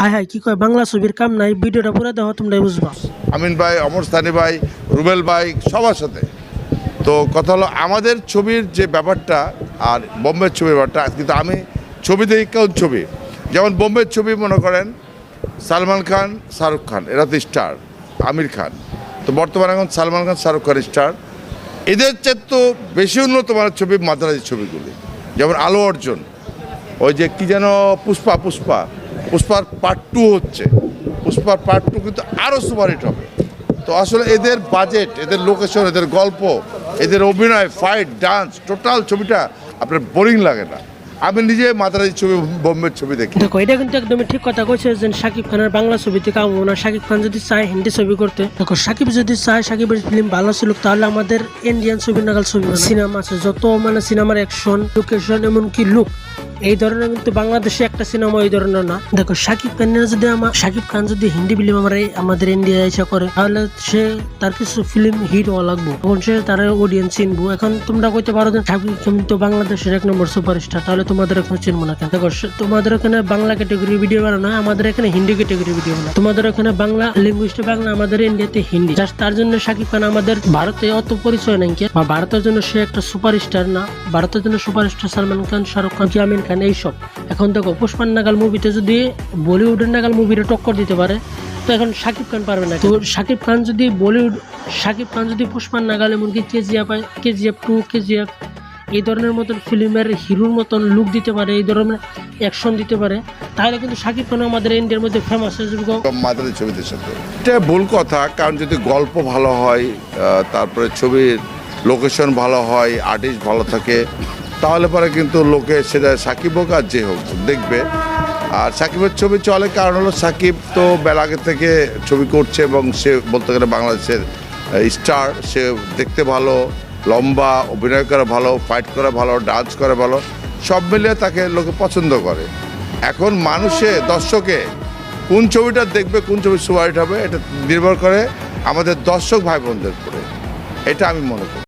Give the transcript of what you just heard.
High high কি কয় বাংলা ছবির কাম নাই, ভিডিওটা পুরো দেখো তোমরাই বুঝবা। আমিন ভাই, অমর সানি ভাই, রুবেল ভাই, সবার সাথে। তো কথা হলো আমাদের ছবির যে ব্যাপারটা আর বোম্বের ছবির ব্যাপারটা, কিন্তু আমি ছবি দেখি কোন ছবি, যেমন বোম্বের ছবি মনে করেন সালমান খান, শাহরুখ খান, এরা তো স্টার, আমির খান। তো বর্তমানে এখন সালমান খান, শাহরুখ খান স্টার। এদের চেয়ে তো বেশি উন্নত মানের ছবি মাদ্রাজি ছবিগুলি, যেমন আলো অর্জুন, ওই যে কি যেন পুষ্পার পার্ট 2 হচ্ছে, পুষ্পার পার্ট 2 কিন্তু আরও সুপারহিট হবে। তো আসলে এদের বাজেট, এদের লোকেশন, এদের গল্প, এদের অভিনয়, ফাইট, ডান্স, টোটাল ছবিটা আপনার বোরিং লাগে না। আমি নিজে মাদ্রাজি ছবি, বোম্বের ছবি দেখি। দেখো এটা কিন্তু একদমই ঠিক কথা কইছে যে শাকিব খানের বাংলা ছবিতে কাম হবে না। শাকিব খান যদি চায় হিন্দি ছবি করতে, দেখো শাকিব যদি চায় শাকিবের ফিল্ম ভালো ছিল, তাহলে আমাদের ইন্ডিয়ান ছবি নাগাল ছবি সিনেমা আছে যত, মানে সিনেমার অ্যাকশন, লোকেশন, এমনকি লুক, এই ধরনের কিন্তু বাংলাদেশে একটা সিনেমা এই ধরনের না। দেখো শাকিব খান যদি হিন্দি ফিল্ম আমাদের ইন্ডিয়া এসে করে, তাহলে সে তার কিছু ফিল্ম হিট হওয়া লাগবে, তখন সে তার অডিয়েন্স চিনবো। এখন তোমরা কইতে পারো যে শাকিব কিন্তু বাংলাদেশের 1 নম্বর সুপারস্টার, তাহলে তোমাদের এখন চিনবো না কেন? দেখো তোমাদের ওখানে বাংলা ক্যাটাগরি ভিডিও বানানো হয়, আমাদের এখানে হিন্দি ক্যাটাগরি ভিডিও বানায়। তোমাদের ওখানে বাংলা ল্যাঙ্গুয়েজটা বাংলা, আমাদের ইন্ডিয়াতে হিন্দি। জাস্ট তার জন্য শাকিব খান আমাদের ভারতে অত পরিচয় নাই, বা ভারতের জন্য সে একটা সুপারস্টার না। ভারতের জন্য সুপারস্টার সালমান খান, শাহরুখ খান, আমির খান, এইসব। এখন দেখো পুষ্পার নাগাল মুভিতে যদি বলিউডের নাগাল মুভিটা টক্কর দিতে পারে, তো এখন শাকিব খান পারবে না। তো শাকিব খান যদি পুষ্পার নাগাল, এমনকি কেজিএফ 2, কেজিএফ এই ধরনের মতন ফিল্মের হিরোর মতন লুক দিতে পারে, এই ধরনের অ্যাকশন দিতে পারে, তাহলে কিন্তু শাকিব খান আমাদের ইন্ডিয়ার মধ্যে ফেমাস হয়ে যাবে মাদ্রাজি ছবিদের সাথে। এটা ভুল কথা, কারণ যদি গল্প ভালো হয়, তারপরে ছবির লোকেশন ভালো হয়, আর্টিস্ট ভালো থাকে, তাহলে পরে কিন্তু লোকে সেটা সাকিব হোক আর যে হোক দেখবে। আর সাকিবের ছবি চলে, কারণ হলো সাকিব তো বেলা আগে থেকে ছবি করছে এবং সে বলতে গেলে বাংলাদেশের স্টার। সে দেখতে ভালো, লম্বা, অভিনয় করা ভালো, ফাইট করা ভালো, ডান্স করা ভালো, সব মিলিয়ে তাকে লোকে পছন্দ করে। এখন দর্শকে কোন ছবিটা দেখবে, কোন ছবি সুপারহিট হবে, এটা নির্ভর করে আমাদের দর্শক ভাই বোনদের উপরে, এটা আমি মনে করি।